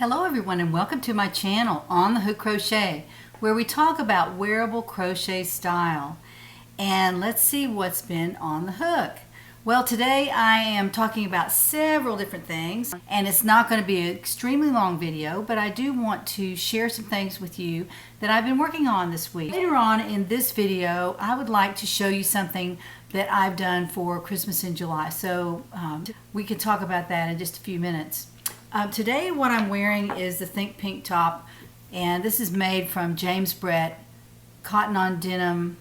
Hello everyone and welcome to my channel On the Hook Crochet, where we talk about wearable crochet style. And let's see what's been on the hook. Well, today I am talking about several different things, and it's not going to be an extremely long video, but I do want to share some things with you that I've been working on this week. Later on in this video, I would like to show you something that I've done for Christmas in July, so we can talk about that in just a few minutes. Today what I'm wearing is the Think Pink top, and this is made from James Brett cotton on denim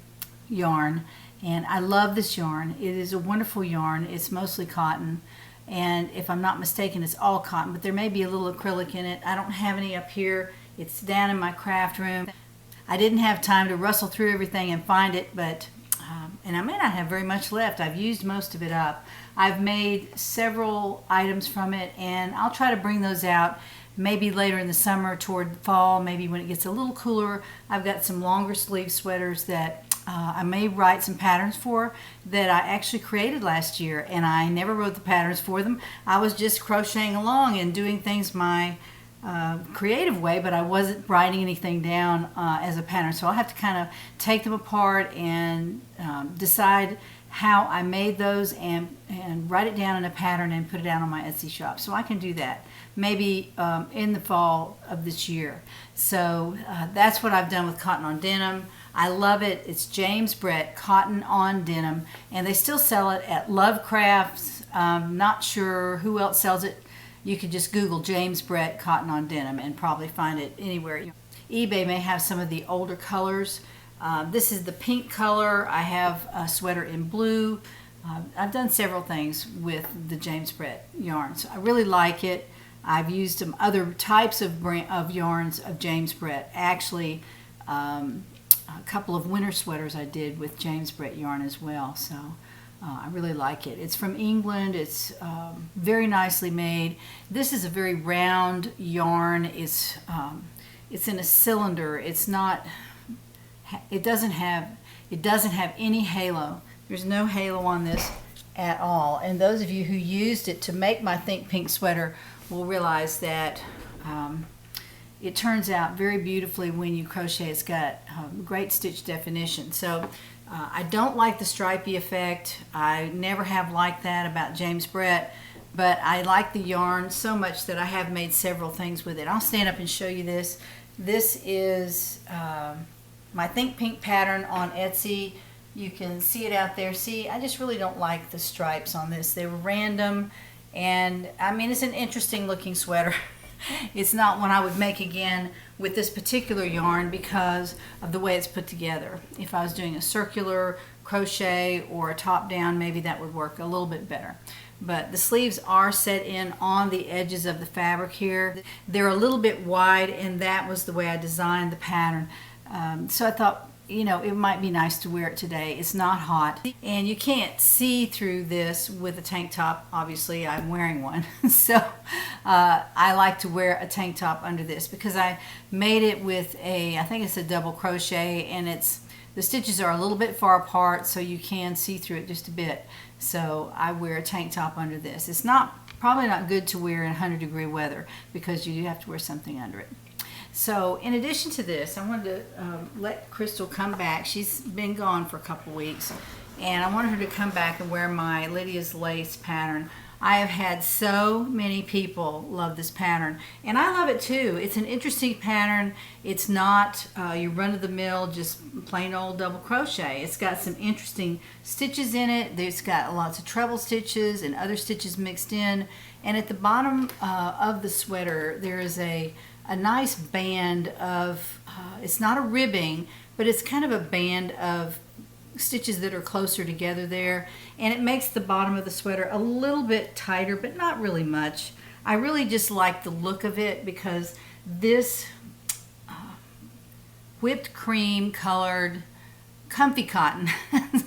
yarn, and I love this yarn. It is a wonderful yarn. It's mostly cotton, and if I'm not mistaken it's all cotton, but there may be a little acrylic in it. I don't have any up here. It's down in my craft room. I didn't have time to rustle through everything and find it, but and I may not have very much left. I've used most of it up. I've made several items from it, and I'll try to bring those out maybe later in the summer toward fall, maybe when it gets a little cooler. I've got some longer sleeve sweaters that I may write some patterns for that I actually created last year, and I never wrote the patterns for them. I was just crocheting along and doing things my creative way, but I wasn't writing anything down as a pattern. So I'll have to kind of take them apart and decide how I made those and write it down in a pattern and put it out on my Etsy shop. So I can do that maybe in the fall of this year. So that's what I've done with cotton on denim. I love it. It's James Brett cotton on denim, and they still sell it at Lovecrafts. Not sure who else sells it. You could just Google James Brett cotton on denim and probably find it anywhere. eBay may have some of the older colors. This is the pink color. I have a sweater in blue. I've done several things with the James Brett yarn, so I really like it. I've used some other types of yarns of James Brett. Actually, a couple of winter sweaters I did with James Brett yarn as well. So I really like it. It's from England. It's very nicely made. This is a very round yarn. It's in a cylinder. It's not. It doesn't have any halo. There's no halo on this at all. And those of you who used it to make my Think Pink sweater will realize that it turns out very beautifully when you crochet. It's got great stitch definition. So I don't like the stripy effect. I never have liked that about James Brett, but I like the yarn so much that I have made several things with it. I'll stand up and show you this. This is my Think Pink pattern on Etsy. You can see it out there. See, I just really don't like the stripes on this. They were random, and I mean, it's an interesting looking sweater. It's not one I would make again with this particular yarn because of the way it's put together. If I was doing a circular crochet or a top down, maybe that would work a little bit better. But the sleeves are set in on the edges of the fabric here. They're a little bit wide, and that was the way I designed the pattern. So I thought, you know, it might be nice to wear it today. It's not hot, and you can't see through this with a tank top. Obviously, I'm wearing one. So I like to wear a tank top under this because I made it with I think it's a double crochet, and the stitches are a little bit far apart, so you can see through it just a bit. So I wear a tank top under this. It's probably not good to wear in 100-degree weather because you do have to wear something under it. So in addition to this, I wanted to let Crystal come back. She's been gone for a couple weeks, and I wanted her to come back and wear my Lydia's lace pattern. I have had so many people love this pattern, and I love it too. It's an interesting pattern. It's not your run-of-the-mill, just plain old double crochet. It's got some interesting stitches in it. It's got lots of treble stitches and other stitches mixed in, and at the bottom of the sweater there is a nice band of, it's not a ribbing, but it's kind of a band of stitches that are closer together there, and it makes the bottom of the sweater a little bit tighter, but not really much. I really just like the look of it because this whipped cream colored comfy cotton,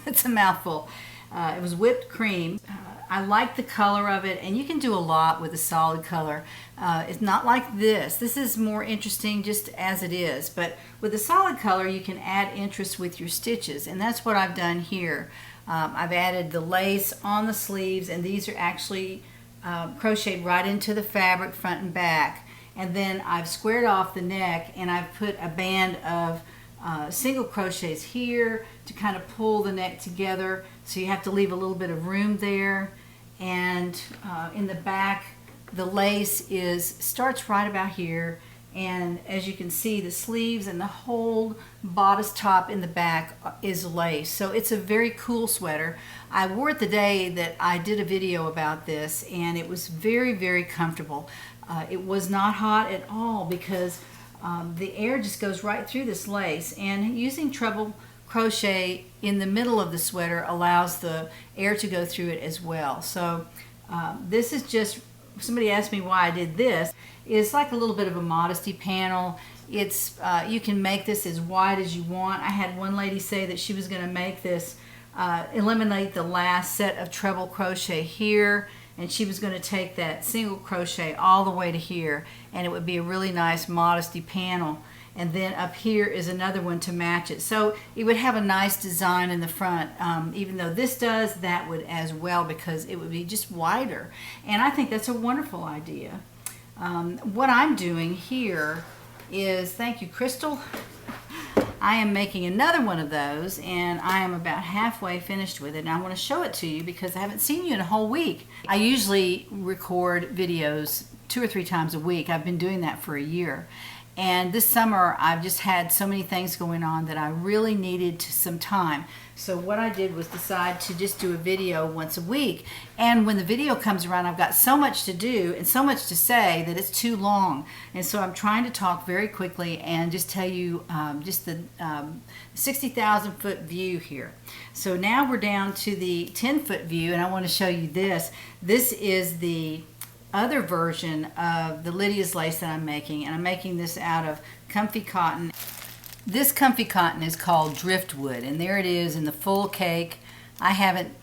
it's a mouthful, it was whipped cream. I like the color of it, and you can do a lot with a solid color. It's not like this. This is more interesting just as it is, but with a solid color you can add interest with your stitches, and that's what I've done here. I've added the lace on the sleeves, and these are actually crocheted right into the fabric front and back, and then I've squared off the neck, and I've put a band of single crochets here to kind of pull the neck together, so you have to leave a little bit of room there. And in the back, the lace starts right about here, and as you can see, the sleeves and the whole bodice top in the back is lace. So it's a very cool sweater. I wore it the day that I did a video about this, and it was very, very comfortable. It was not hot at all because the air just goes right through this lace, and using treble crochet in the middle of the sweater allows the air to go through it as well. So this is just, somebody asked me why I did this. It's like a little bit of a modesty panel. It's you can make this as wide as you want. I had one lady say that she was going to make this eliminate the last set of treble crochet here, and she was going to take that single crochet all the way to here, and it would be a really nice modesty panel. And then up here is another one to match it. So it would have a nice design in the front. Even though this does, that would as well, because it would be just wider. And I think that's a wonderful idea. What I'm doing here is, thank you, Crystal, I am making another one of those, and I am about halfway finished with it, and I want to show it to you because I haven't seen you in a whole week. I usually record videos 2 or 3 times a week. I've been doing that for a year. And this summer I've just had so many things going on that I really needed some time. So what I did was decide to just do a video once a week. And when the video comes around, I've got so much to do and so much to say that it's too long. And so I'm trying to talk very quickly and just tell you just the 60,000 foot view here. So now we're down to the 10-foot view, and I want to show you this. This is the other version of the Lydia's lace that I'm making, and I'm making this out of comfy cotton. This comfy cotton is called driftwood, and there it is in the full cake. I haven't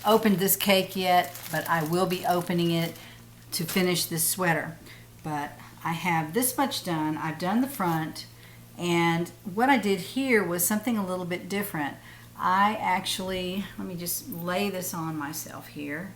opened this cake yet, but I will be opening it to finish this sweater. But I have this much done. I've done the front, and what I did here was something a little bit different. I actually, let me just lay this on myself here.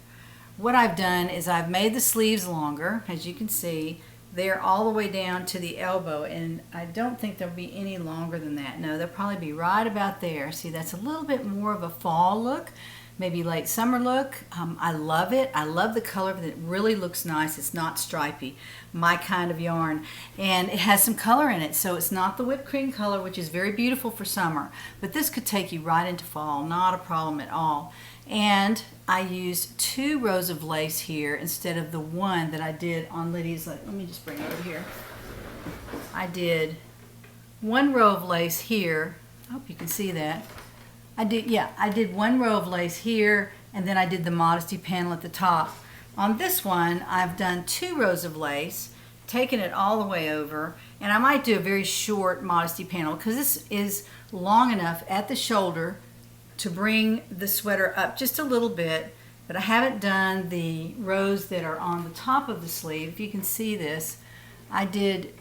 What I've done is I've made the sleeves longer. As you can see, they're all the way down to the elbow, and I don't think they'll be any longer than that. No, they'll probably be right about there. See, that's a little bit more of a fall look, maybe late summer look. I love it. I love the color, but it really looks nice. It's not stripy, my kind of yarn, and it has some color in it. So it's not the whipped cream color, which is very beautiful for summer, but this could take you right into fall, not a problem at all. And I used 2 rows of lace here instead of the one that I did on Lydia's. Let me just bring it over here. I did 1 row of lace here. I hope you can see that. I did 1 row of lace here, and then I did the modesty panel at the top. On this one, I've done 2 rows of lace, taken it all the way over, and I might do a very short modesty panel because this is long enough at the shoulder to bring the sweater up just a little bit, but I haven't done the rows that are on the top of the sleeve. If you can see this, I did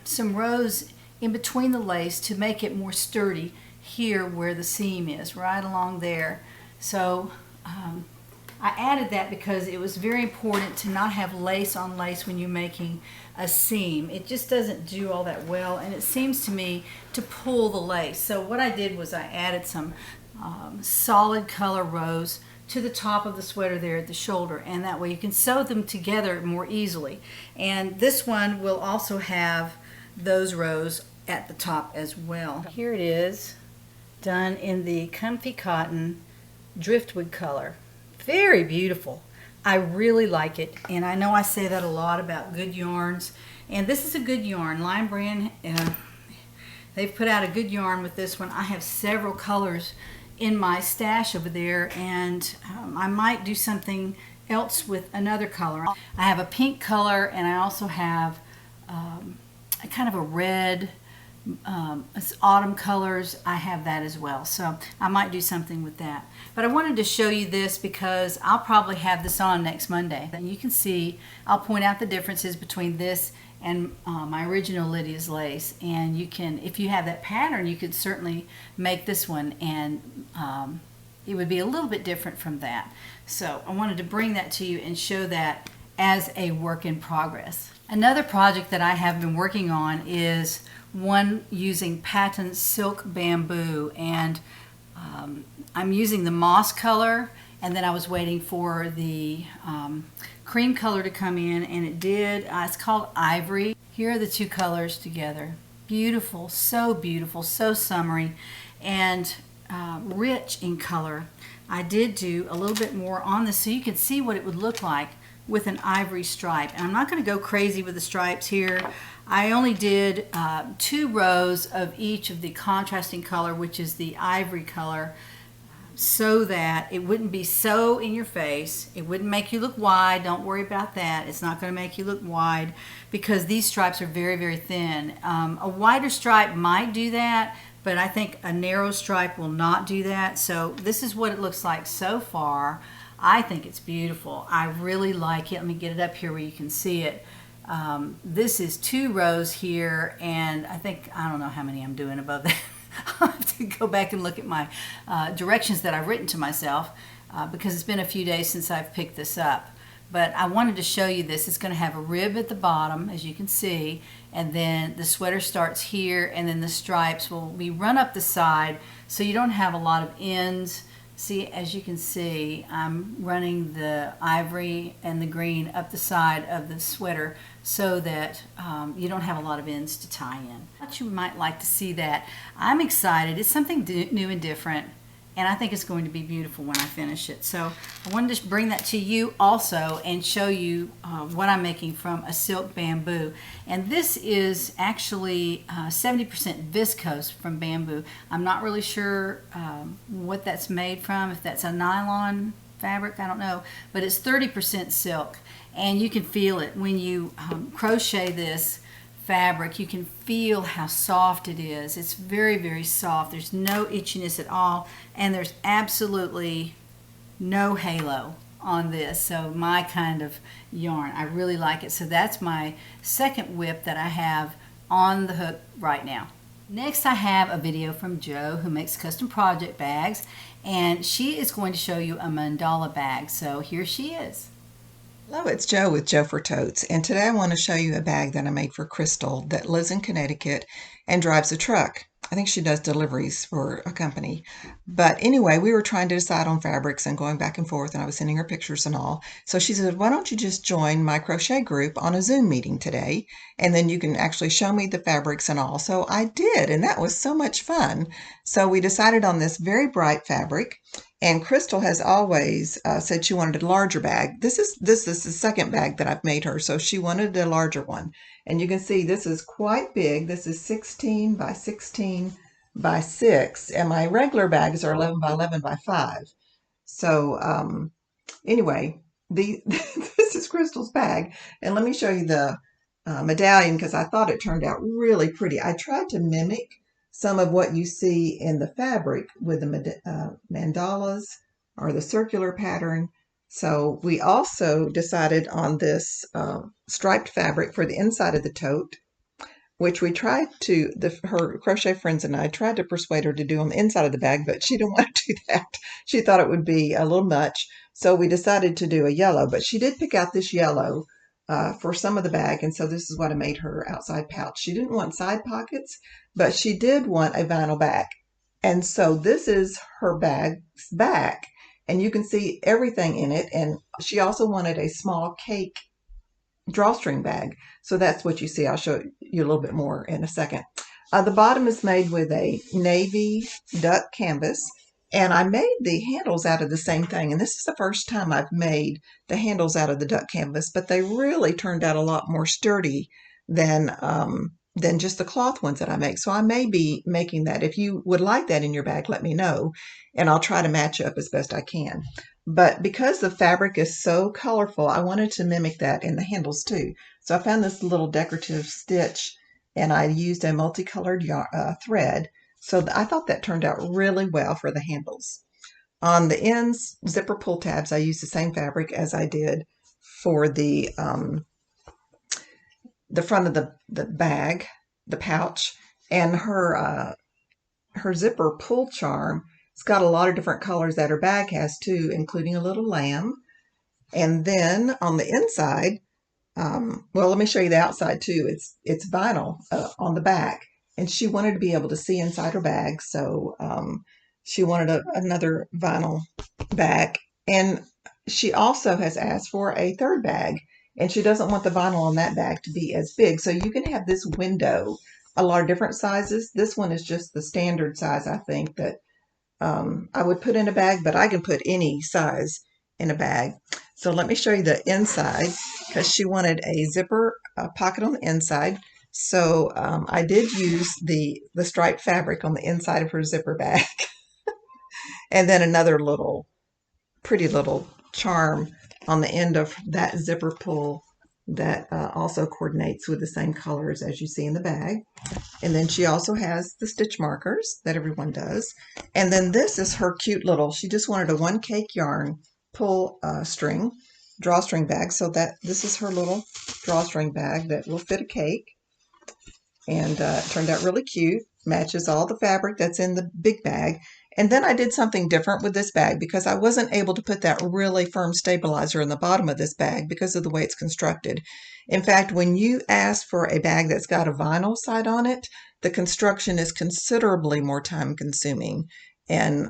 some rows in between the lace to make it more sturdy here where the seam is, right along there. So I added that because it was very important to not have lace on lace when you're making a seam. It just doesn't do all that well, and it seems to me to pull the lace. So what I did was I added some solid color rows to the top of the sweater there at the shoulder, and that way you can sew them together more easily. And this one will also have those rows at the top as well. Here it is, done in the comfy cotton driftwood color. Very beautiful. I really like it, and I know I say that a lot about good yarns, and this is a good yarn. Lion Brand, they've put out a good yarn with this one. I have several colors in my stash over there, and I might do something else with another color. I have a pink color, and I also have a kind of a red, it's autumn colors. I have that as well, so I might do something with that. But I wanted to show you this because I'll probably have this on next Monday. And you can see, I'll point out the differences between this and my original Lydia's lace. And you can, if you have that pattern, you could certainly make this one, and it would be a little bit different from that. So I wanted to bring that to you and show that as a work in progress. Another project that I have been working on is one using patent silk bamboo, and I'm using the moss color, and then I was waiting for the cream color to come in, and it did. It's called Ivory. Here are the two colors together. Beautiful, so summery, and rich in color. I did do a little bit more on this so you can see what it would look like with an ivory stripe. And I'm not going to go crazy with the stripes here. I only did 2 rows of each of the contrasting color, which is the ivory color, so that it wouldn't be so in your face. It wouldn't make you look wide. Don't worry about that. It's not going to make you look wide because these stripes are very thin. A wider stripe might do that, but I think a narrow stripe will not do that. So this is what it looks like so far. I think it's beautiful. I really like it. Let me get it up here where you can see it. This is 2 rows here, and I don't know how many I'm doing above that. I'll have to go back and look at my directions that I've written to myself because it's been a few days since I've picked this up. But I wanted to show you this. It's going to have a rib at the bottom, as you can see, and then the sweater starts here, and then the stripes will be run up the side so you don't have a lot of ends. See, as you can see, I'm running the ivory and the green up the side of the sweater so that you don't have a lot of ends to tie in. I thought you might like to see that. I'm excited. It's something new and different, and I think it's going to be beautiful when I finish it. So I wanted to bring that to you also and show you what I'm making from a silk bamboo. And this is actually 70% viscose from bamboo. I'm not really sure what that's made from, if that's a nylon fabric, I don't know, but it's 30% silk. And you can feel it when you crochet this fabric. You can feel how soft it is. It's very soft. There's no itchiness at all, and there's absolutely no halo on this. So my kind of yarn, I really like it. So that's my second whip that I have on the hook right now. Next, I have a video from Jo, who makes custom project bags, and she is going to show you a mandala bag. So here she is. Hello, it's Jo with Jo for Totes, and today I want to show you a bag that I made for Crystal that lives in Connecticut and drives a truck. I think she does deliveries for a company. But anyway, we were trying to decide on fabrics and going back and forth, and I was sending her pictures and all. So she said, why don't you just join my crochet group on a Zoom meeting today, and then you can actually show me the fabrics and all. So I did, and that was so much fun. So we decided on this very bright fabric. And Crystal has always said she wanted a larger bag. This is the second bag that I've made her, so she wanted a larger one. And you can see this is quite big. This is 16 by 16 by 6, and my regular bags are 11 by 11 by 5. So anyway, this is Crystal's bag, and let me show you the medallion because I thought it turned out really pretty. I tried to mimic some of what you see in the fabric with the mandalas or the circular pattern. So we also decided on this striped fabric for the inside of the tote, which we tried to, her crochet friends and I tried to persuade her to do on the inside of the bag, but she didn't want to do that. She thought it would be a little much. So we decided to do a yellow, but she did pick out this yellow for some of the bag, and so this is what I made her outside pouch. She didn't want side pockets, but she did want a vinyl bag. And so this is her bag's back, and you can see everything in it, and she also wanted a small cake drawstring bag. So that's what you see. I'll show you a little bit more in a second. The bottom is made with a navy duck canvas, and I made the handles out of the same thing. And this is the first time I've made the handles out of the duck canvas, but they really turned out a lot more sturdy than just the cloth ones that I make. So I may be making that. If you would like that in your bag, let me know, and I'll try to match up as best I can. But because the fabric is so colorful, I wanted to mimic that in the handles too. So I found this little decorative stitch, and I used a multicolored thread. So I thought that turned out really well for the handles. On the ends, zipper pull tabs, I used the same fabric as I did for the front of the bag, the pouch, and her zipper pull charm. It's got a lot of different colors that her bag has too, including a little lamb. And then on the inside, well, let me show you the outside too. It's vinyl on the back, and she wanted to be able to see inside her bag, so she wanted another vinyl bag. And she also has asked for a third bag, and she doesn't want the vinyl on that bag to be as big. So you can have this window, a lot of different sizes. This one is just the standard size, I think, that I would put in a bag, but I can put any size in a bag. So let me show you the inside, because she wanted a zipper pocket on the inside. So I did use the striped fabric on the inside of her zipper bag, and then another pretty little charm on the end of that zipper pull that also coordinates with the same colors as you see in the bag. And then she also has the stitch markers that everyone does. And then this is her cute little, she just wanted a 1 cake yarn pull string, drawstring bag. So that this is her little drawstring bag that will fit a cake. And it turned out really cute. Matches all the fabric that's in the big bag. And then I did something different with this bag because I wasn't able to put that really firm stabilizer in the bottom of this bag because of the way it's constructed. In fact, when you ask for a bag that's got a vinyl side on it, the construction is considerably more time consuming, and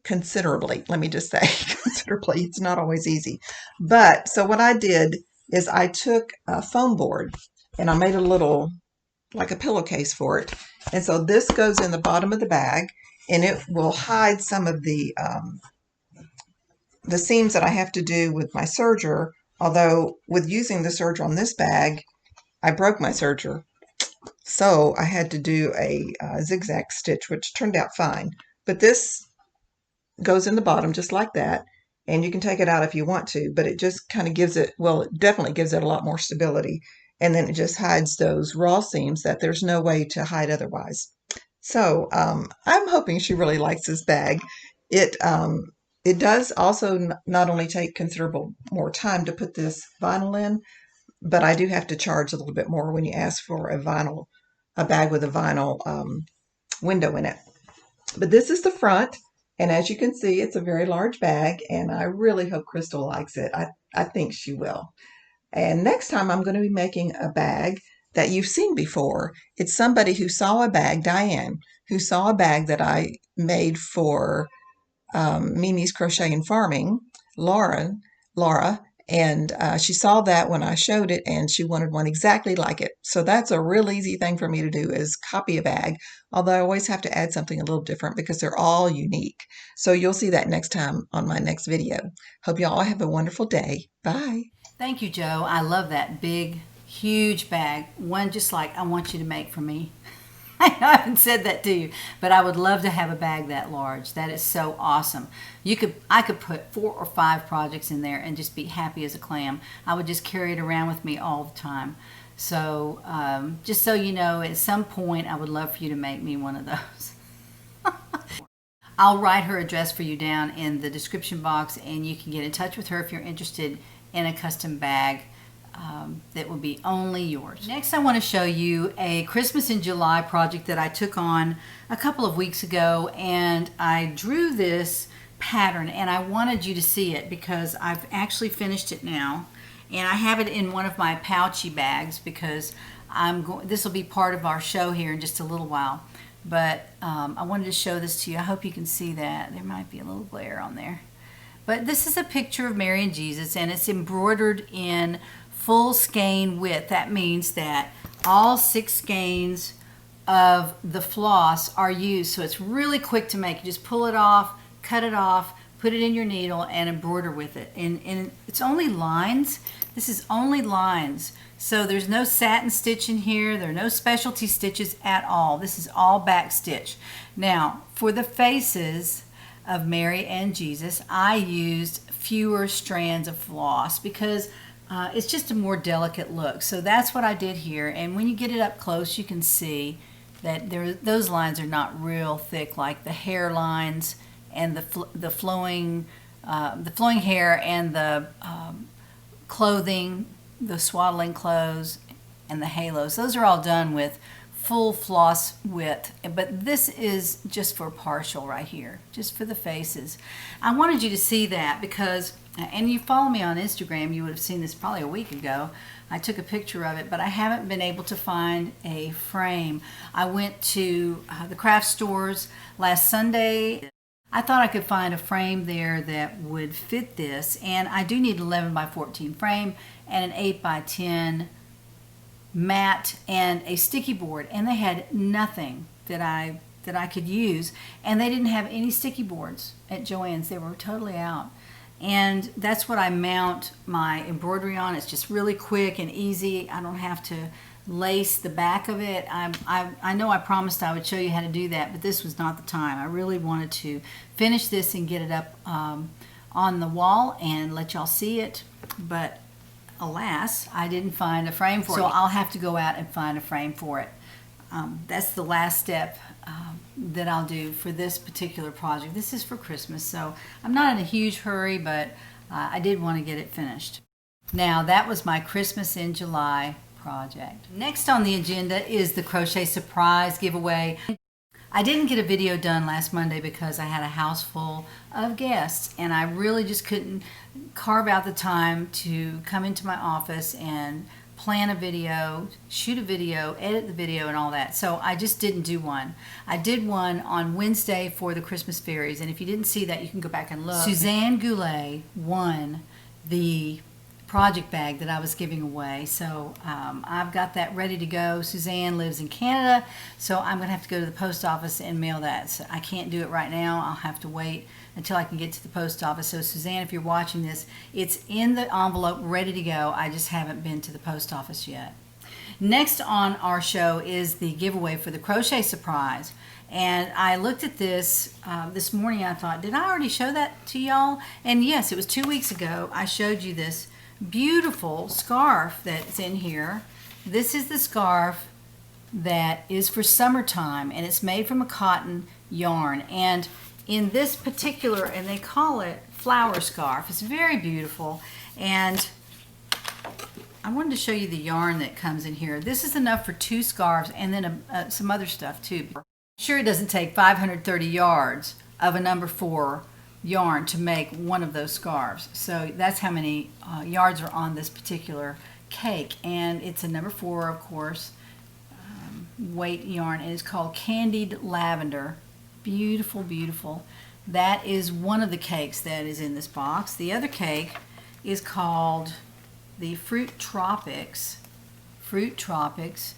considerably, let me just say, considerably, it's not always easy. But so what I did is I took a foam board and I made a little, like a pillowcase for it. And so this goes in the bottom of the bag, and it will hide some of the seams that I have to do with my serger. Although with using the serger on this bag, I broke my serger. So I had to do a zigzag stitch, which turned out fine. But this goes in the bottom just like that. And you can take it out if you want to, but it just kind of gives it, well, it definitely gives it a lot more stability. And then it just hides those raw seams that there's no way to hide otherwise. So I'm hoping she really likes this bag. It does also not only take considerable more time to put this vinyl in, but I do have to charge a little bit more when you ask for a bag with a vinyl window in it. But this is the front, and as you can see, it's a very large bag, and I really hope Crystal likes it. I think she will. And next time I'm going to be making a bag that you've seen before. It's somebody who saw a bag, Diane, who saw a bag that I made for Mimi's Crochet and Farming, Laura, and she saw that when I showed it, and she wanted one exactly like it. So that's a real easy thing for me to do, is copy a bag, although I always have to add something a little different because they're all unique. So you'll see that next time on my next video. Hope you all have a wonderful day. Bye. Thank you, Joe. I love that big, huge bag. One just like I want you to make for me. I haven't said that to you, but I would love to have a bag that large. That is so awesome. I could put 4 or 5 projects in there and just be happy as a clam. I would just carry it around with me all the time. So just so you know, at some point I would love for you to make me one of those. I'll write her address for you down in the description box, and you can get in touch with her if you're interested in a custom bag that will be only yours. Next, I want to show you a Christmas in July project that I took on a couple of weeks ago, and I drew this pattern, and I wanted you to see it because I've actually finished it now, and I have it in one of my Pouchy bags because this will be part of our show here in just a little while. But I wanted to show this to you. I hope you can see that. There might be a little glare on there. But this is a picture of Mary and Jesus, and it's embroidered in full skein width. That means that all 6 skeins of the floss are used, so it's really quick to make. You just pull it off, cut it off, put it in your needle, and embroider with it. And it's only lines. This is only lines. So there's no satin stitch in here. There are no specialty stitches at all. This is all back stitch. Now, for the faces of Mary and Jesus, I used fewer strands of floss because it's just a more delicate look. So that's what I did here. And when you get it up close, you can see that those lines are not real thick, like the hair lines and the flowing hair and the clothing, the swaddling clothes and the halos. Those are all done with full floss width, but this is just for partial right here, just for the faces. I wanted you to see that because and you follow me on Instagram, you would have seen this probably a week ago. I took a picture of it, but I haven't been able to find a frame. I went to the craft stores last Sunday. I thought I could find a frame there that would fit this, and I do need an 11 by 14 frame and an 8 by 10 mat and a sticky board, and they had nothing that I could use, and they didn't have any sticky boards at Joann's. They were totally out. And that's what I mount my embroidery on. It's just really quick and easy. I don't have to lace the back of it. I know I promised I would show you how to do that, but this was not the time. I really wanted to finish this and get it up on the wall and let y'all see it, but alas, I didn't find a frame for it. So I'll have to go out and find a frame for it. That's the last step that I'll do for this particular project. This is for Christmas, so I'm not in a huge hurry, but I did want to get it finished. Now, that was my Christmas in July project. Next on the agenda is the Crochet Surprise giveaway. I didn't get a video done last Monday because I had a house full of guests, and I really just couldn't carve out the time to come into my office and plan a video, shoot a video, edit the video, and all that. So I just didn't do one. I did one on Wednesday for the Christmas fairies, and if you didn't see that, you can go back and look. Suzanne Goulet won the project bag that I was giving away, so I've got that ready to go. Suzanne lives in Canada, so I'm gonna have to go to the post office and mail that. So I can't do it right now. I'll have to wait until I can get to the post office. So Suzanne, if you're watching this, it's in the envelope ready to go. I just haven't been to the post office yet. Next on our show is the giveaway for the Crochet Surprise. And I looked at this this morning. I thought, did I already show that to y'all? And yes, it was 2 weeks ago. I showed you this beautiful scarf that's in here. This is the scarf that is for summertime, and it's made from a cotton yarn. And in this particular, and they call it flower scarf, it's very beautiful. And I wanted to show you the yarn that comes in here. This is enough for 2 scarves and then some other stuff too. Sure, it doesn't take 530 yards of a number 4 yarn to make one of those scarves. So that's how many yards are on this particular cake, and it's a number 4, of course, weight yarn, and it's called Candied Lavender. Beautiful, beautiful. That is one of the cakes that is in this box. The other cake is called the Fruit Tropics. Fruit Tropics,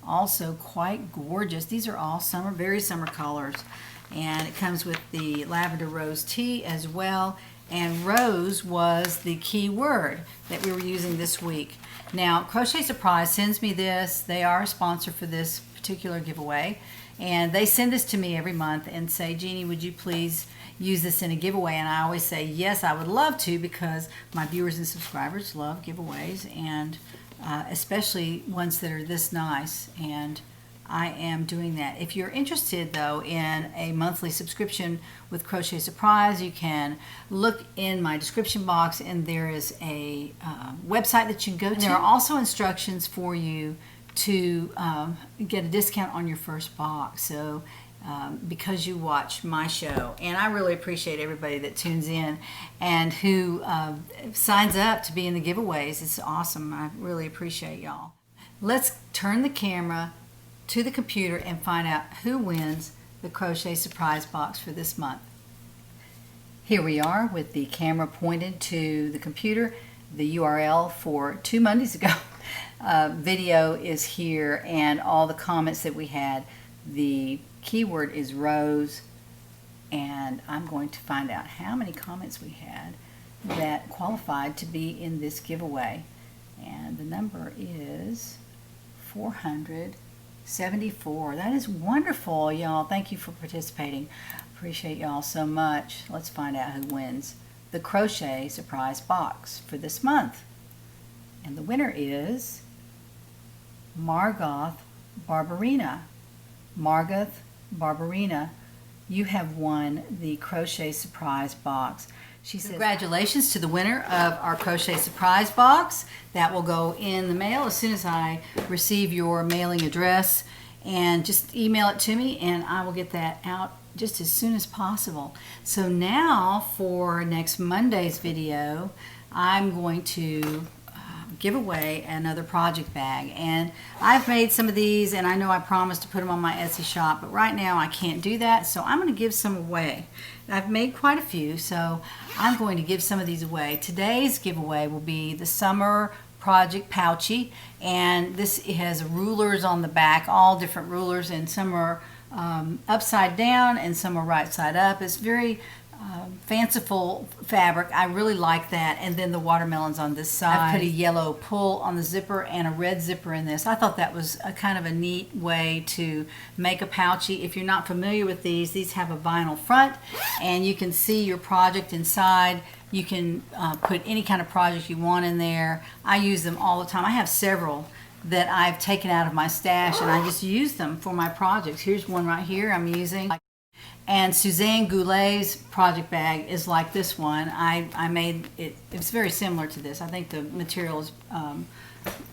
also quite gorgeous. These are all summer, very summer colors. And it comes with the lavender rose tea as well. And rose was the key word that we were using this week. Now, Crochet Surprise sends me this. They are a sponsor for this particular giveaway. And they send this to me every month and say, Jeannie, would you please use this in a giveaway? And I always say, yes, I would love to, because my viewers and subscribers love giveaways, and especially ones that are this nice. And I am doing that. If you're interested, though, in a monthly subscription with Crochet Surprise, you can look in my description box, and there is a website that you can go to. There are also instructions for you to get a discount on your first box. So because you watch my show, and I really appreciate everybody that tunes in and who signs up to be in the giveaways. It's awesome. I really appreciate y'all. Let's turn the camera to the computer and find out who wins the Crochet Surprise box for this month. Here we are with the camera pointed to the computer. The URL for 2 Mondays ago video is here, and all the comments that we had. The keyword is rose, and I'm going to find out how many comments we had that qualified to be in this giveaway. And the number is 474. That is wonderful, y'all. Thank you for participating. Appreciate y'all so much. Let's find out who wins the Crochet Surprise box for this month. And the winner is Margoth Barbarina. Margoth Barbarina, you have won the Crochet Surprise box. She says, congratulations to the winner of our Crochet Surprise box. That will go in the mail as soon as I receive your mailing address, and just email it to me and I will get that out just as soon as possible. So now for next Monday's video, I'm going to give away another project bag, and I've made some of these, and I know I promised to put them on my Etsy shop, but right now I can't do that, so I'm going to give some away. I've made quite a few, so I'm going to give some of these away. Today's giveaway will be the summer project Pouchy, and this has rulers on the back, all different rulers, and some are upside down and some are right side up. It's very fanciful fabric. I really like that. And then the watermelons on this side. I put a yellow pull on the zipper and a red zipper in this. I thought that was a kind of a neat way to make a pouchy. If you're not familiar with these have a vinyl front, and you can see your project inside. You can put any kind of project you want in there. I use them all the time. I have several that I've taken out of my stash, and I just use them for my projects. Here's one right here I'm using. And Suzanne Goulet's project bag is like this one. I made it, it's very similar to this. I think the material is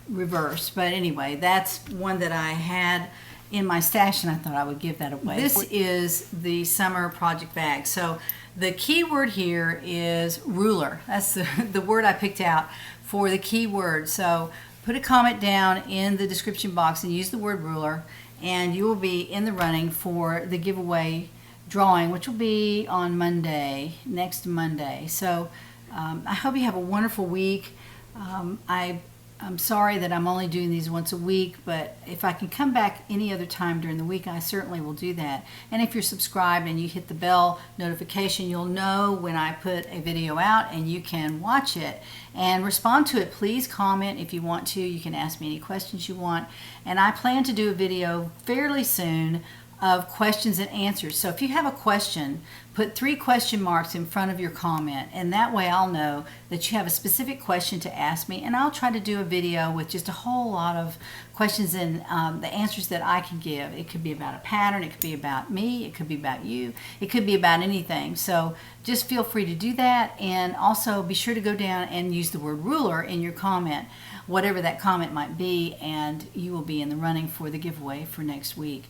reversed. But anyway, that's one that I had in my stash, and I thought I would give that away. This is the summer project bag. So the key word here is ruler. That's the word I picked out for the key word. So put a comment down in the description box and use the word ruler, and you will be in the running for the giveaway drawing, which will be on Monday, next Monday. So I hope you have a wonderful week. I'm sorry that I'm only doing these once a week, but if I can come back any other time during the week, I certainly will do that. And if you're subscribed and you hit the bell notification, you'll know when I put a video out, and you can watch it and respond to it. Please comment if you want to. You can ask me any questions you want. And I plan to do a video fairly soon of questions and answers. So if you have a question, put 3 question marks in front of your comment, and that way I'll know that you have a specific question to ask me, and I'll try to do a video with just a whole lot of questions and the answers that I can give. It could be about a pattern, it could be about me, it could be about you, it could be about anything. So just feel free to do that, and also be sure to go down and use the word ruler in your comment, whatever that comment might be, and you will be in the running for the giveaway for next week.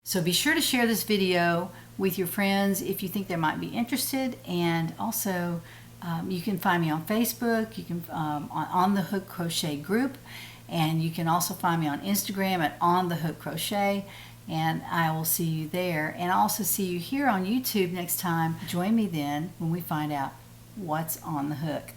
So be sure to share this video with your friends if you think they might be interested, and also you can find me on Facebook, you can on the Hook Crochet group, and you can also find me on Instagram at On the Hook Crochet, and I will see you there. And I'll also see you here on YouTube next time. Join me then when we find out what's on the hook.